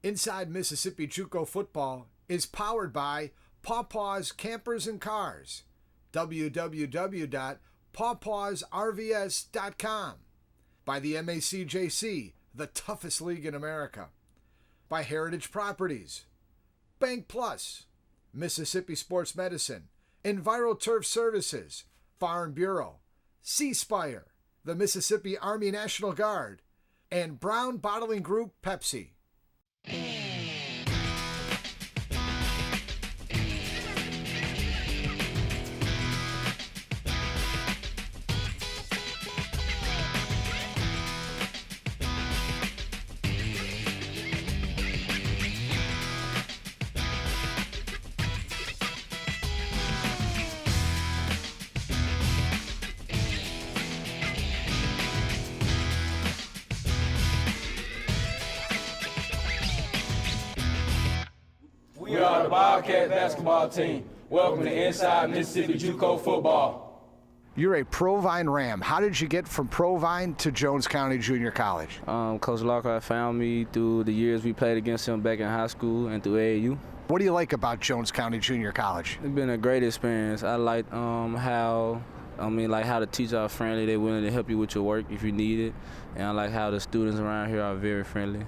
Inside Mississippi JUCO football is powered by Pawpaw's Campers and Cars. www.pawpawsrvs.com. By the MACJC, the toughest league in America. By Heritage Properties, Bank Plus, Mississippi Sports Medicine, EnviroTurf Services, Farm Bureau, C-Spire, the Mississippi Army National Guard, and Brown Bottling Group Pepsi. We are the Bobcat basketball team. Welcome to Inside Mississippi JUCO football. You're a Provine Ram. How did you get from Provine to Jones County Junior College? Coach Lockhart found me through the years we played against him back in high school and through AAU. What do you like about Jones County Junior College? It's been a great experience. I like how the teachers are friendly. They're willing to help you with your work if you need it. And I like how the students around here are very friendly.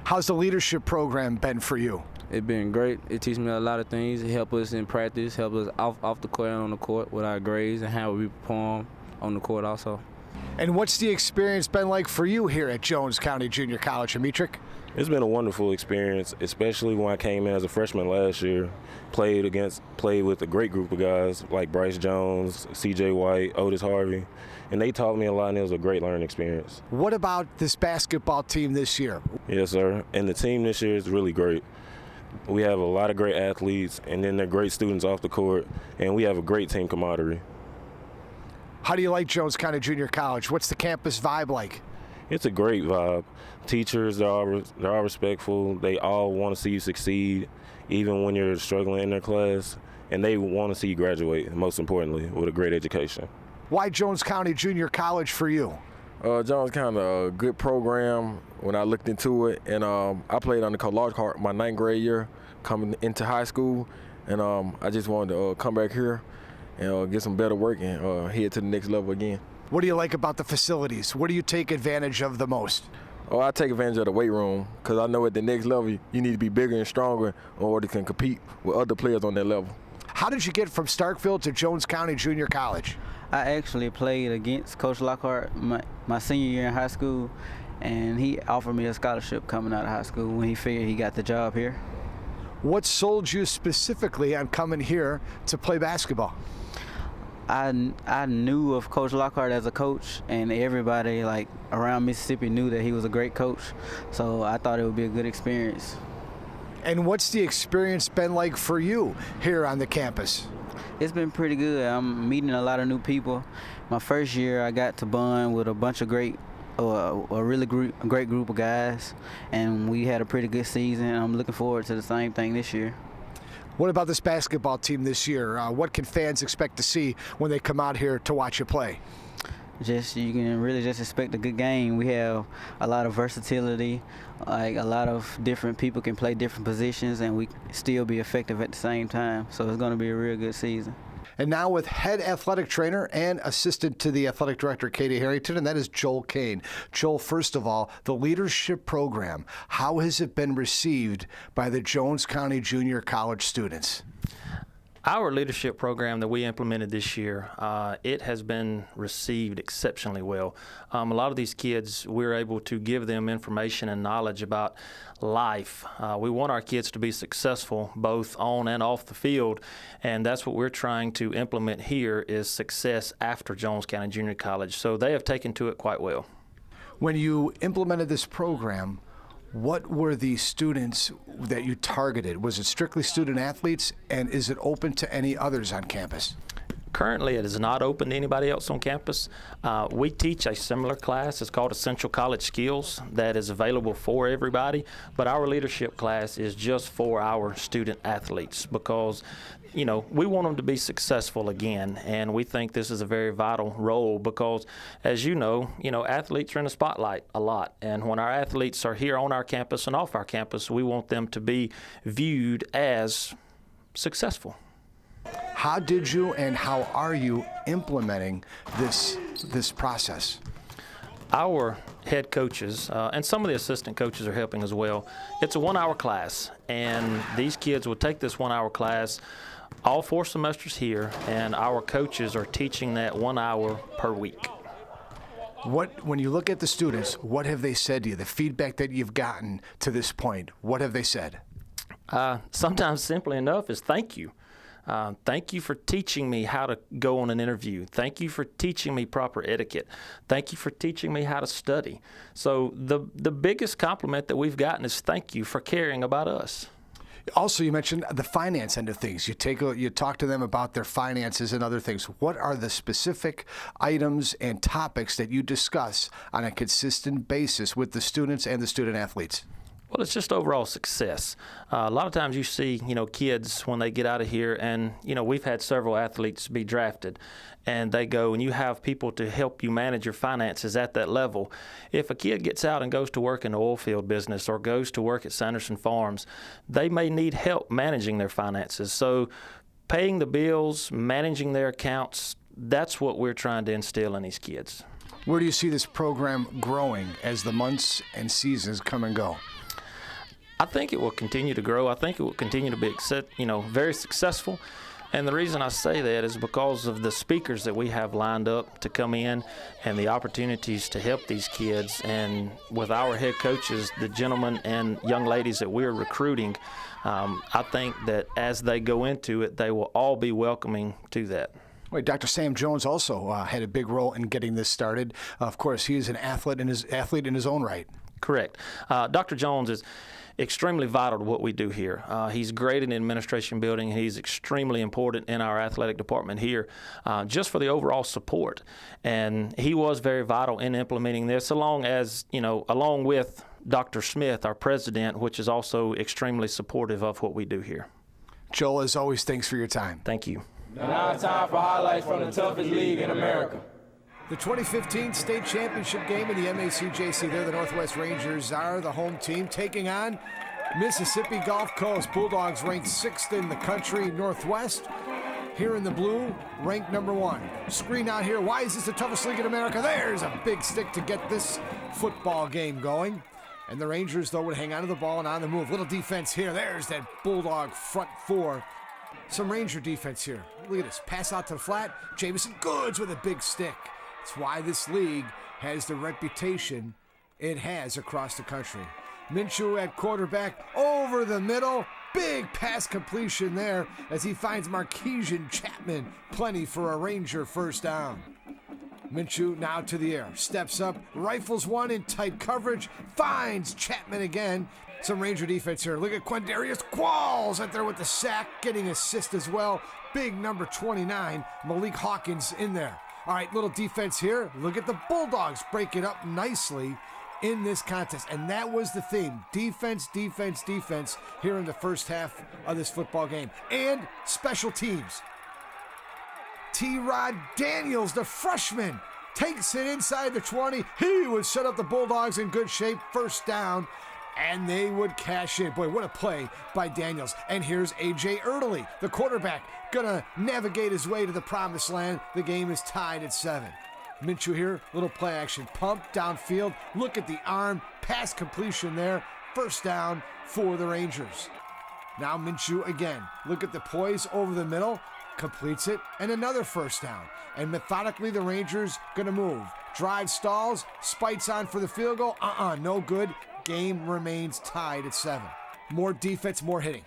How's the leadership program been for you? It's been great. It teaches me a lot of things. It helps us in practice, helps us off the court and on the court with our grades and how we perform on the court also. And what's the experience been like for you here at Jones County Junior College, Amitrik? It's been a wonderful experience, especially when I came in as a freshman last year. Played with a great group of guys like Bryce Jones, C.J. White, Otis Harvey, and they taught me a lot, and it was a great learning experience. What about this basketball team this year? Yes, sir. And the team this year is really great. We have a lot of great athletes, and then they're great students off the court, and we have a great team camaraderie. How do you like Jones County Junior College? What's the campus vibe like? It's a great vibe. Teachers, they're all respectful. They all want to see you succeed, even when you're struggling in their class, and they want to see you graduate, most importantly, with a great education. Why Jones County Junior College for you? Jones County, a good program when I looked into it, and I played under Coach Lockhart my 9th grade year coming into high school, and I just wanted to come back here and get some better work and head to the next level again. What do you like about the facilities? What do you take advantage of the most? Oh, I take advantage of the weight room because I know at the next level you need to be bigger and stronger in order to compete with other players on that level. How did you get from Starkville to Jones County Junior College? I actually played against Coach Lockhart my senior year in high school, and he offered me a scholarship coming out of high school when he figured he got the job here. What sold you specifically on coming here to play basketball? I knew of Coach Lockhart as a coach, and everybody around Mississippi knew that he was a great coach, so I thought it would be a good experience. And what's the experience been like for you here on the campus? It's been pretty good. I'm meeting a lot of new people. My first year, I got to bond with a bunch of great group of guys, and we had a pretty good season. I'm looking forward to the same thing this year. What about this basketball team this year? What can fans expect to see when they come out here to watch you play? You can really just expect a good game. We have a lot of versatility, a lot of different people can play different positions, and we still be effective at the same time. So it's going to be a real good season. And now with head athletic trainer and assistant to the athletic director, Katie Harrington, and that is Joel Kane. Joel, first of all, the leadership program, how has it been received by the Jones County Junior College students? Our leadership program that we implemented this year, it has been received exceptionally well. A lot of these kids, we're able to give them information and knowledge about life. We want our kids to be successful both on and off the field, and that's what we're trying to implement here is success after Jones County Junior College. So they have taken to it quite well. When you implemented this program, what were the students that you targeted? Was it strictly student athletes, and is it open to any others on campus? Currently, it is not open to anybody else on campus. We teach a similar class. It's called Essential College Skills that is available for everybody, but our leadership class is just for our student athletes because we want them to be successful again, and we think this is a very vital role because, as you know, athletes are in the spotlight a lot, and when our athletes are here on our campus and off our campus, we want them to be viewed as successful. How did you and how are you implementing this process? Our head coaches and some of the assistant coaches are helping as well. It's a 1-hour class, and these kids will take this 1-hour class all 4 semesters here, and our coaches are teaching that 1 hour per week. When you look at the students, what have they said to you? The feedback that you've gotten to this point, what have they said? Sometimes simply enough is thank you. Thank you for teaching me how to go on an interview. Thank you for teaching me proper etiquette. Thank you for teaching me how to study. So the biggest compliment that we've gotten is thank you for caring about us. Also, you mentioned the finance end of things. You talk to them about their finances and other things. What are the specific items and topics that you discuss on a consistent basis with the students and the student athletes? Well, it's just overall success. A lot of times you see, kids when they get out of here, and, we've had several athletes be drafted, and they go, and you have people to help you manage your finances at that level. If a kid gets out and goes to work in the oil field business or goes to work at Sanderson Farms, they may need help managing their finances. So paying the bills, managing their accounts, that's what we're trying to instill in these kids. Where do you see this program growing as the months and seasons come and go? I think it will continue to grow. I think it will continue to be, very successful. And the reason I say that is because of the speakers that we have lined up to come in and the opportunities to help these kids. And with our head coaches, the gentlemen and young ladies that we're recruiting, I think that as they go into it, they will all be welcoming to that. Wait, Dr. Sam Jones also had a big role in getting this started. Of course, he is an athlete in his own right. Correct. Dr. Jones is extremely vital to what we do here. He's great in the administration building. He's extremely important in our athletic department here just for the overall support. And he was very vital in implementing this along with Dr. Smith, our president, which is also extremely supportive of what we do here. Joel, as always, thanks for your time. Thank you. Now it's time for highlights from the toughest league in America. The 2015 state championship game in the MACJC. There, the Northwest Rangers are the home team taking on Mississippi Gulf Coast. Bulldogs ranked 6th in the country Northwest. Here in the blue, ranked number 1. Screen out here. Why is this the toughest league in America? There's a big stick to get this football game going. And the Rangers, though, would hang on to the ball and on the move. Little defense here. There's that Bulldog front 4. Some Ranger defense here. Look at this. Pass out to the flat. Jamison Goods with a big stick. That's why this league has the reputation it has across the country. Minshew at quarterback, over the middle. Big pass completion there as he finds Marquesian Chapman. Plenty for a Ranger first down. Minshew now to the air. Steps up, rifles one in tight coverage. Finds Chapman again. Some Ranger defense here. Look at Quindarius Qualls out there with the sack, getting assist as well. Big number 29, Malik Hawkins in there. All right, little defense here. Look at the Bulldogs break it up nicely in this contest. And that was the theme. Defense, defense, defense here in the first half of this football game. And special teams. T-Rod Daniels, the freshman, takes it inside the 20. He would set up the Bulldogs in good shape. First down. And they would cash in. Boy, what a play by Daniels. And here's A.J. Erdely, the quarterback, gonna navigate his way to the promised land. The game is tied at 7. Minshew here, little play action. Pump downfield. Look at the arm. Pass completion there. First down for the Rangers. Now Minshew again. Look at the poise over the middle. Completes it. And another first down. And methodically the Rangers gonna move. Drive stalls. Spites on for the field goal. No good. Game remains tied at 7. More defense, more hitting.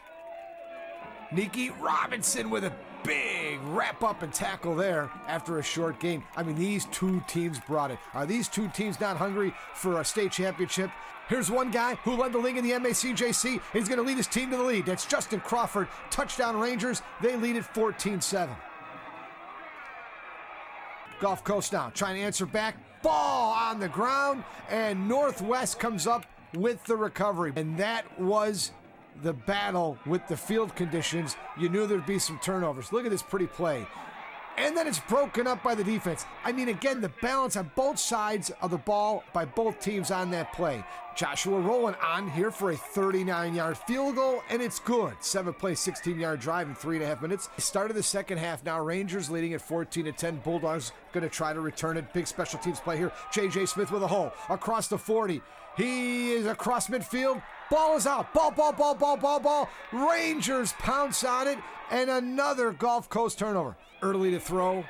Nikki Robinson with a big wrap up and tackle there after a short game. I mean, these two teams brought it. Are these two teams not hungry for a state championship? Here's one guy who led the league in the MACJC. He's going to lead his team to the lead. That's Justin Crawford. Touchdown Rangers. They lead it 14-7. Gulf Coast now trying to answer back. Ball on the ground, and Northwest comes up with the recovery. And that was the battle with the field conditions. You knew there'd be some turnovers. Look at this pretty play. And then it's broken up by the defense. I mean, again, the balance on both sides of the ball by both teams on that play. Joshua Rowland on here for a 39-yard field goal, and it's good. 7-play, 16-yard drive in 3.5 minutes. Start of the second half now. Rangers leading at 14-10. Bulldogs going to try to return it. Big special teams play here. J.J. Smith with a hole across the 40. He is across midfield. Ball is out. Ball. Rangers pounce on it, and another Gulf Coast turnover. Early to throw,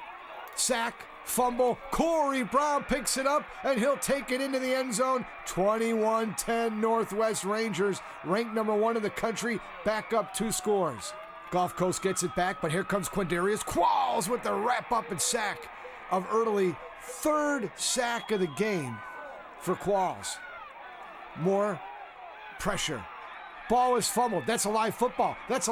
sack, fumble. Corey Brown picks it up, and he'll take it into the end zone. 21-10 Northwest Rangers, ranked number 1 in the country, back up 2 scores. Gulf Coast gets it back, but here comes Quindarius Qualls with the wrap-up and sack of Early. 3rd sack of the game for Qualls. More pressure. Ball is fumbled. That's a live football. That's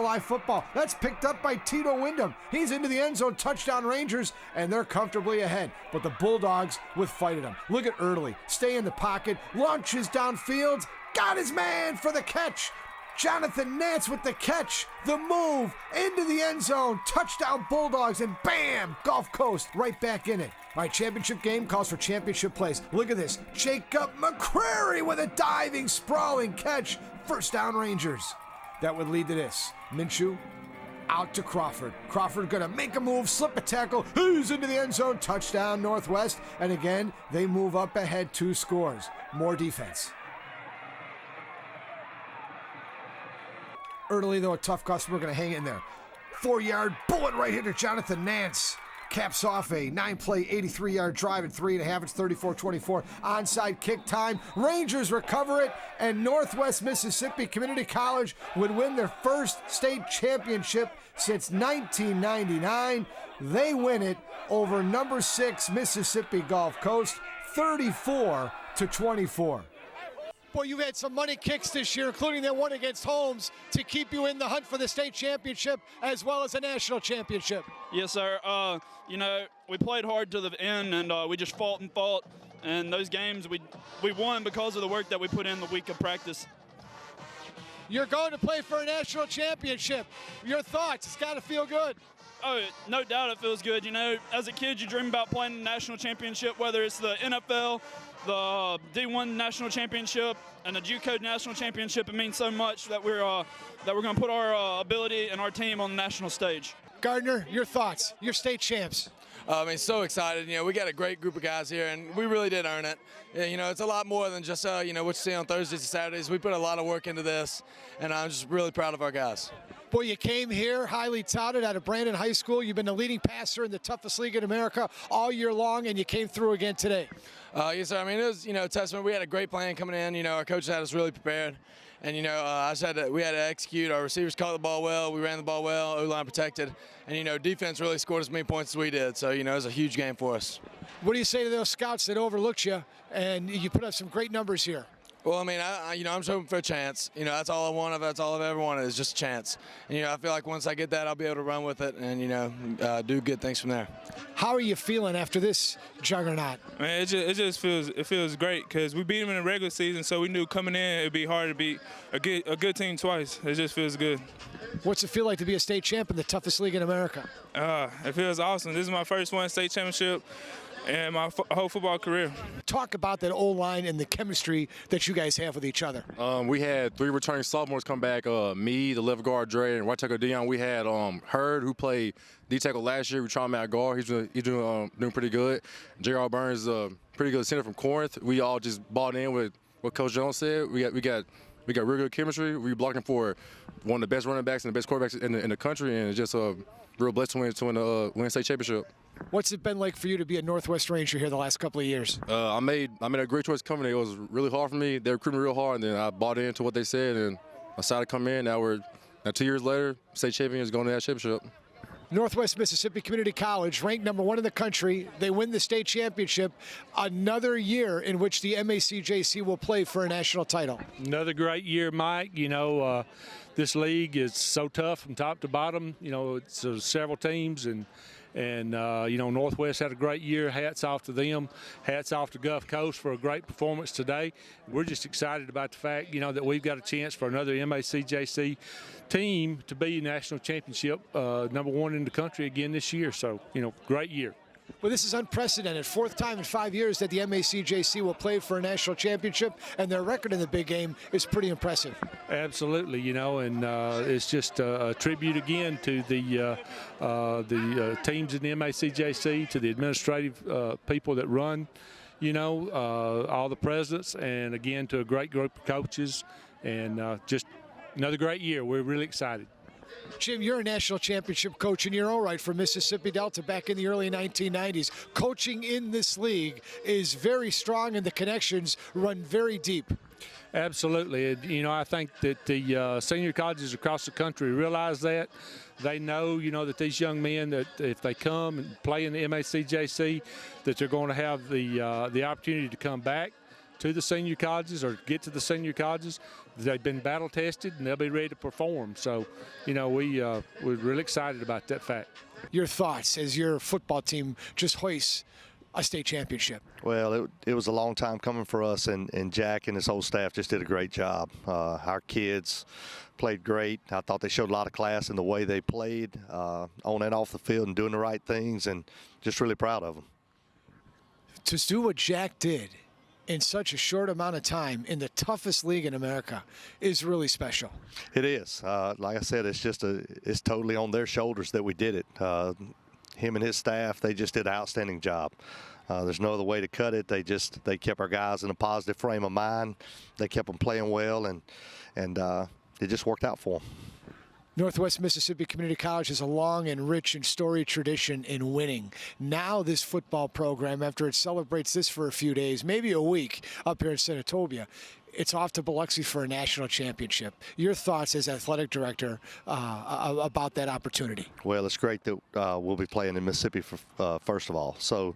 picked up by Tito Wyndham. He's into the end zone. Touchdown Rangers, and they're comfortably ahead. But the Bulldogs with fight at them. Look at Early. Stay in the pocket. Launches downfield. Got his man for the catch. Jonathan Nance with the catch. The move into the end zone. Touchdown Bulldogs, and bam! Gulf Coast right back in it. All right, championship game calls for championship plays. Look at this. Jacob McCrary with a diving, sprawling catch. First down Rangers. That would lead to this. Minshew out to Crawford. Crawford gonna make a move, slip a tackle. He's into the end zone. Touchdown Northwest. And again, they move up ahead 2 scores. More defense. Early though, a tough customer gonna hang in there. 4-yard bullet right here to Jonathan Nance. Caps off a 9-play, 83-yard drive in 3.5. It's 34-24. Onside kick time. Rangers recover it, and Northwest Mississippi Community College would win their first state championship since 1999. They win it over number 6 Mississippi Gulf Coast, 34-24. Boy, you've had some money kicks this year, including that one against Holmes, to keep you in the hunt for the state championship as well as a national championship. Yes, sir. We played hard to the end, and we just fought. And those games, we won because of the work that we put in the week of practice. You're going to play for a national championship. Your thoughts? It's got to feel good. Oh, no doubt it feels good. You know, as a kid, you dream about playing the national championship, whether it's the NFL, the D1 national championship, and the JUCO national championship. It means so much that we're going to put our ability and our team on the national stage. Gardner, your thoughts? You're state champs. So excited. You know, we got a great group of guys here, and we really did earn it. You know, it's a lot more than just, what you see on Thursdays and Saturdays. We put a lot of work into this, and I'm just really proud of our guys. Boy, you came here highly touted out of Brandon High School. You've been the leading passer in the toughest league in America all year long, and you came through again today. Yes, sir. I mean, it was, a testament. We had a great plan coming in. You know, our coaches had us really prepared. And, we had to execute. Our receivers caught the ball well. We ran the ball well. O-line protected. And, defense really scored as many points as we did. So, it was a huge game for us. What do you say to those scouts that overlooked you, and you put up some great numbers here? Well, I mean, I'm just hoping for a chance. That's all I want. That's all I've ever wanted is just a chance. And, I feel like once I get that, I'll be able to run with it and, do good things from there. How are you feeling after this juggernaut? Man, it just feels great because we beat them in the regular season, so we knew coming in it'd be hard to beat a good team twice. It just feels good. What's it feel like to be a state champ in the toughest league in America? It feels awesome. This is my first one state championship and my whole football career. Talk about that O-line and the chemistry that you guys have with each other. We had 3 returning sophomores come back, me, the left guard, Dre, and right tackle Dion. We had Hurd, who played D-tackle last year. We tried him out guard. He's doing pretty good. J.R. Burns is a pretty good center from Corinth. We all just bought in with what Coach Jones said. We got real good chemistry. We blocked him for one of the best running backs and the best quarterbacks in the country, and it's just a real blessing to win state championship. What's it been like for you to be a Northwest Ranger here the last couple of years? I made a great choice coming here. It was really hard for me. They recruited me real hard, and then I bought into what they said, and I decided to come in. Now 2 years later, state champions going to that championship. Northwest Mississippi Community College, ranked number 1 in the country. They win the state championship. Another year in which the MACJC will play for a national title. Another great year, Mike. This league is so tough from top to bottom. It's several teams, and And, Northwest had a great year. Hats off to them. Hats off to Gulf Coast for a great performance today. We're just excited about the fact, that we've got a chance for another MACJC team to be national championship, #1 in the country again this year. So, great year. Well, this is unprecedented. 4th time in 5 years that the MACJC will play for a national championship, and their record in the big game is pretty impressive. Absolutely, and it's just a tribute again to the teams in the MACJC, to the administrative people that run, all the presidents, and again to a great group of coaches, and just another great year. We're really excited. Jim, you're a national championship coach in your own right for Mississippi Delta back in the early 1990s. Coaching in this league is very strong, and the connections run very deep. Absolutely. I think that the senior colleges across the country realize that. They know, that these young men, that if they come and play in the MACJC, that they're going to have the opportunity to come back to the senior colleges or get to the senior colleges. They've been battle tested and they'll be ready to perform. So, we're really excited about that fact. Your thoughts as your football team just hoists a state championship? Well, it was a long time coming for us, and Jack and his whole staff just did a great job. Our kids played great. I thought they showed a lot of class in the way they played on and off the field and doing the right things, and just really proud of them. To do what Jack did in such a short amount of time in the toughest league in America is really special. It is. Like I said, it's totally on their shoulders that we did it. Him and his staff, they just did an outstanding job. There's no other way to cut it. They kept our guys in a positive frame of mind. They kept them playing well, and it just worked out for them. Northwest Mississippi Community College has a long and rich and storied tradition in winning. Now this football program, after it celebrates this for a few days, maybe a week up here in Senatobia, it's off to Biloxi for a national championship. Your thoughts as athletic director about that opportunity? Well, it's great that we'll be playing in Mississippi first of all. So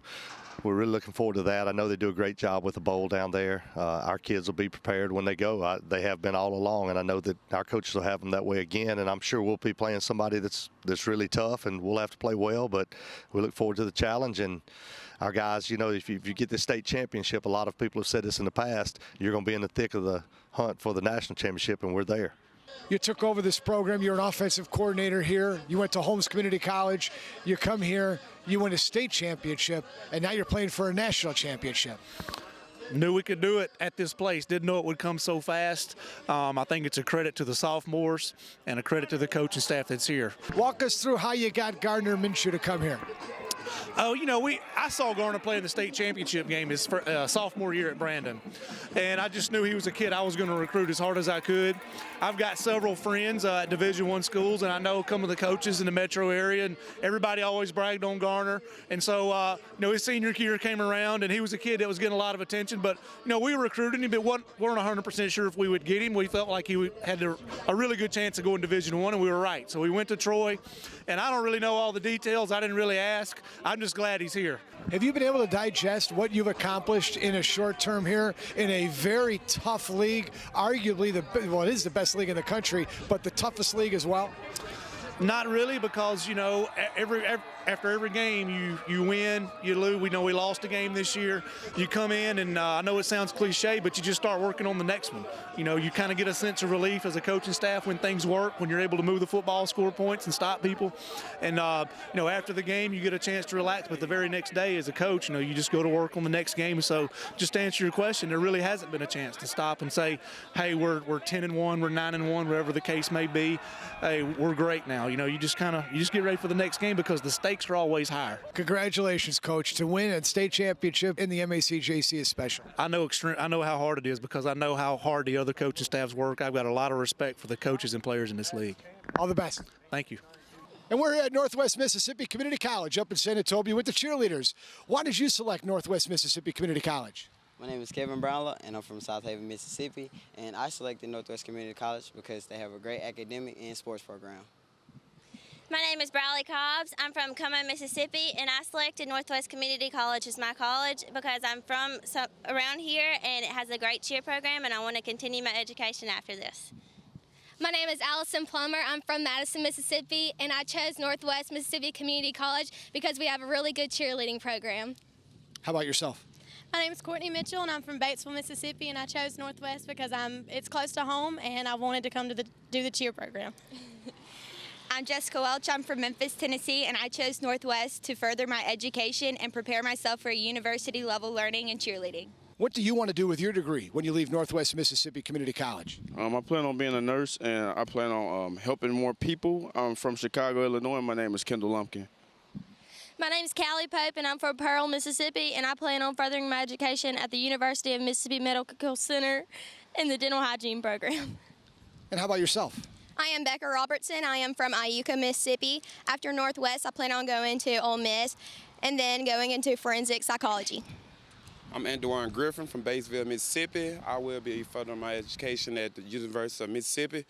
we're really looking forward to that. I know they do a great job with the bowl down there. Our kids will be prepared when they go. They have been all along, and I know that our coaches will have them that way again. And I'm sure we'll be playing somebody that's really tough, and we'll have to play well. But we look forward to the challenge. And our guys, if you get the state championship, a lot of people have said this in the past, you're going to be in the thick of the hunt for the national championship, and we're there. You took over this program. You're an offensive coordinator here. You went to Holmes Community College. You come here. You win a state championship, and now you're playing for a national championship. Knew we could do it at this place. Didn't know it would come so fast. I think it's a credit to the sophomores and a credit to the coaching staff that's here. Walk us through how you got Gardner Minshew to come here. Oh, I saw Garner play in the state championship game his sophomore year at Brandon, and I just knew he was a kid I was going to recruit as hard as I could. I've got several friends at Division I schools, and I know some of the coaches in the metro area, and everybody always bragged on Garner. And so, his senior year came around, and he was a kid that was getting a lot of attention. But, we recruited him, but weren't 100% sure if we would get him. We felt like he had a really good chance of going to Division I, and we were right. So we went to Troy, and I don't really know all the details. I didn't really ask. I'm just glad he's here. Have you been able to digest what you've accomplished in a short term here in a very tough league, arguably it is the best league in the country, but the toughest league as well? Not really, because after every game you win, you lose. We know we lost a game this year. You come in, and I know it sounds cliche, but you just start working on the next one. You kind of get a sense of relief as a coaching staff when things work, when you're able to move the football, score points, and stop people. And after the game, you get a chance to relax. But the very next day, as a coach, you just go to work on the next game. So just to answer your question, there really hasn't been a chance to stop and say, hey, we're 10-1, we're 9-1, whatever the case may be. Hey, we're great now. You just get ready for the next game because the stakes are always higher. Congratulations, Coach. To win a state championship in the MACJC is special. I know how hard it is because I know how hard the other coaching staffs work. I've got a lot of respect for the coaches and players in this league. All the best. Thank you. And we're here at Northwest Mississippi Community College up in Senatobia with the cheerleaders. Why did you select Northwest Mississippi Community College? My name is Kevin Brownlow, and I'm from South Haven, Mississippi. And I selected Northwest Community College because they have a great academic and sports program. My name is Bradley Cobbs. I'm from Como, Mississippi, and I selected Northwest Community College as my college because I'm from around here, and it has a great cheer program, and I want to continue my education after this. My name is Allison Plummer. I'm from Madison, Mississippi, and I chose Northwest Mississippi Community College because we have a really good cheerleading program. How about yourself? My name is Courtney Mitchell, and I'm from Batesville, Mississippi, and I chose Northwest because it's close to home, and I wanted to come to do the cheer program. I'm Jessica Welch. I'm from Memphis, Tennessee, and I chose Northwest to further my education and prepare myself for university-level learning and cheerleading. What do you want to do with your degree when you leave Northwest Mississippi Community College? I plan on being a nurse, and I plan on helping more people. I'm from Chicago, Illinois. My name is Kendall Lumpkin. My name is Callie Pope, and I'm from Pearl, Mississippi, and I plan on furthering my education at the University of Mississippi Medical Center in the dental hygiene program. And how about yourself? I am Becca Robertson. I am from JUCO, Mississippi. After Northwest, I plan on going to Ole Miss and then going into forensic psychology. I'm Anduan Griffin from Batesville, Mississippi. I will be furthering my education at the University of Mississippi.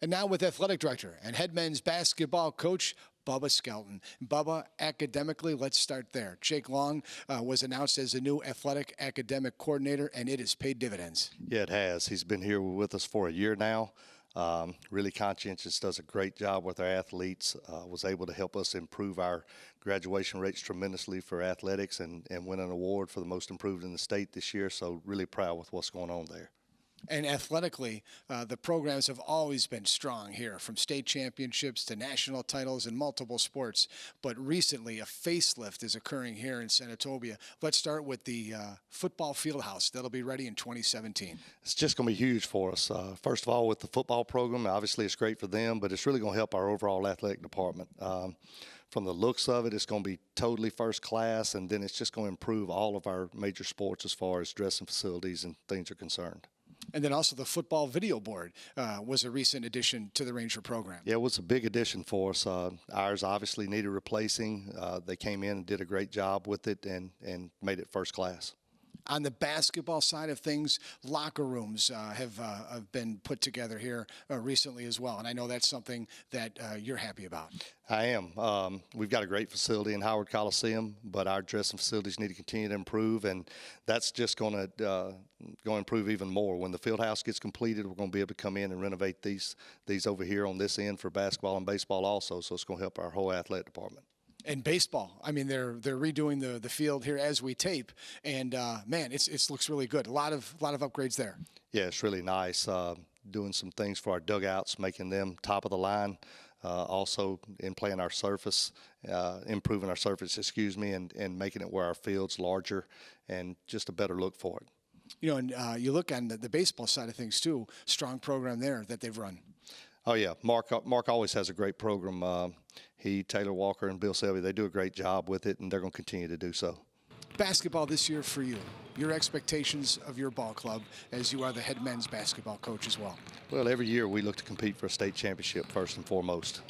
And now with athletic director and head men's basketball coach Bubba Skelton. Bubba, academically, let's start there. Jake Long was announced as the new athletic academic coordinator, and it has paid dividends. Yeah, it has. He's been here with us for a year now. Really conscientious, does a great job with our athletes, was able to help us improve our graduation rates tremendously for athletics and win an award for the most improved in the state this year, so really proud with what's going on there. And athletically, the programs have always been strong here, from state championships to national titles in multiple sports. But recently, a facelift is occurring here in Senatobia. Let's start with the football field house. That'll be ready in 2017. It's just going to be huge for us. First of all, with the football program, obviously it's great for them, but it's really going to help our overall athletic department. From the looks of it, it's going to be totally first class, and then it's just going to improve all of our major sports as far as dressing facilities and things are concerned. And then also the football video board was a recent addition to the Ranger program. Yeah, it was a big addition for us. Ours obviously needed replacing. They came in and did a great job with it and made it first class. On the basketball side of things, locker rooms have been put together here recently as well. And I know that's something that you're happy about. I am. We've got a great facility in Howard Coliseum, but our dressing facilities need to continue to improve, and that's just going to improve even more. When the field house gets completed, we're going to be able to come in and renovate these over here on this end for basketball and baseball also, so it's going to help our whole athletic department. And baseball, I mean, they're redoing the field here as we tape, and man, it looks really good. A lot of upgrades there. Yeah, it's really nice. Doing some things for our dugouts, making them top of the line. Also, in playing our surface, improving our surface, and making it where our field's larger and just a better look for it. You know, and you look on the baseball side of things too. Strong program there that they've run. Oh yeah, Mark always has a great program. Taylor Walker and Bill Selby, they do a great job with it, and they're going to continue to do so. Basketball this year for you, your expectations of your ball club as you are the head men's basketball coach as well. Well, every year we look to compete for a state championship first and foremost.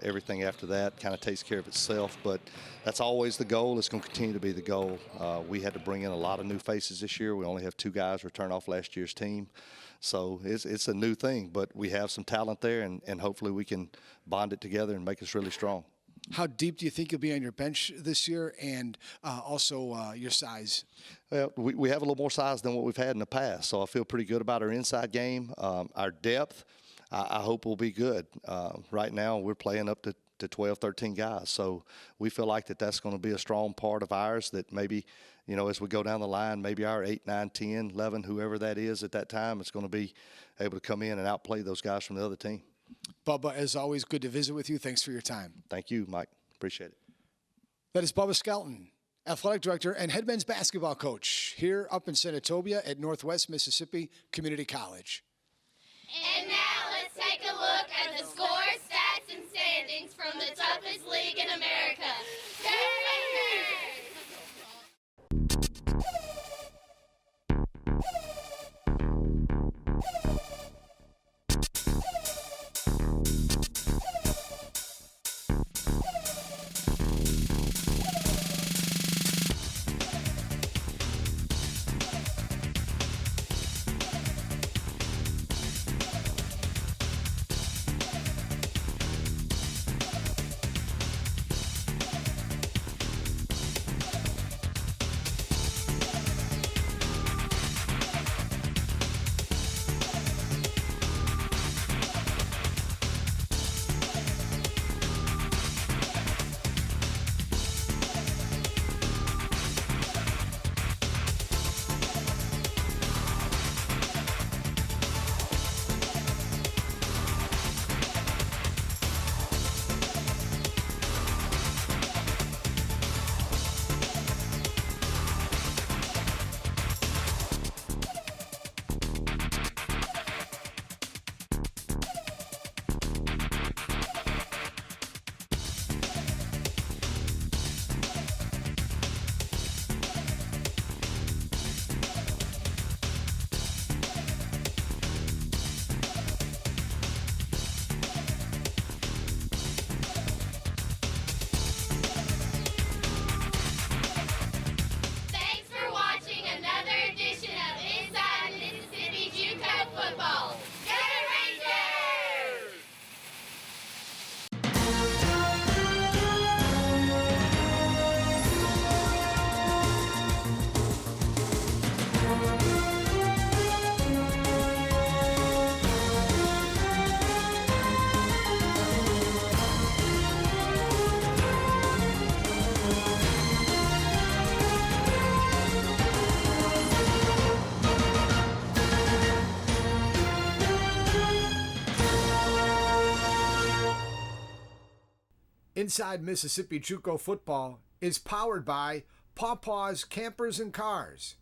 Everything after that kind of takes care of itself, but that's always the goal. It's going to continue to be the goal. We had to bring in a lot of new faces this year. We only have 2 guys return off last year's team. So it's a new thing, but we have some talent there, and hopefully we can bond it together and make us really strong. How deep do you think you'll be on your bench this year, and also your size? Well, we have a little more size than what we've had in the past, so I feel pretty good about our inside game. Our depth, I hope will be good. Right now we're playing up to 12, 13 guys, so we feel like that's going to be a strong part of ours that maybe, you know, as we go down the line, maybe our 8, 9, 10, 11, whoever that is at that time, is going to be able to come in and outplay those guys from the other team. Bubba, as always, good to visit with you. Thanks for your time. Thank you, Mike. Appreciate it. That is Bubba Skelton, athletic director and head men's basketball coach here up in Senatobia at Northwest Mississippi Community College. And now let's take a look at the score, stats, and standings from the toughest league in America. Go Inside Mississippi JUCO football is powered by Pawpaws Campers and Cars.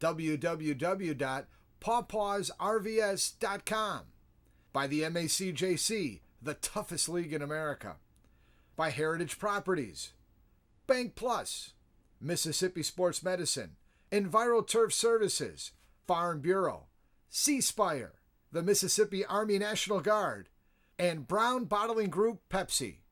www.pawpawsrvs.com. By the MACJC, the toughest league in America. By Heritage Properties, Bank Plus, Mississippi Sports Medicine, EnviroTurf Services, Farm Bureau, C-Spire, the Mississippi Army National Guard, and Brown Bottling Group Pepsi.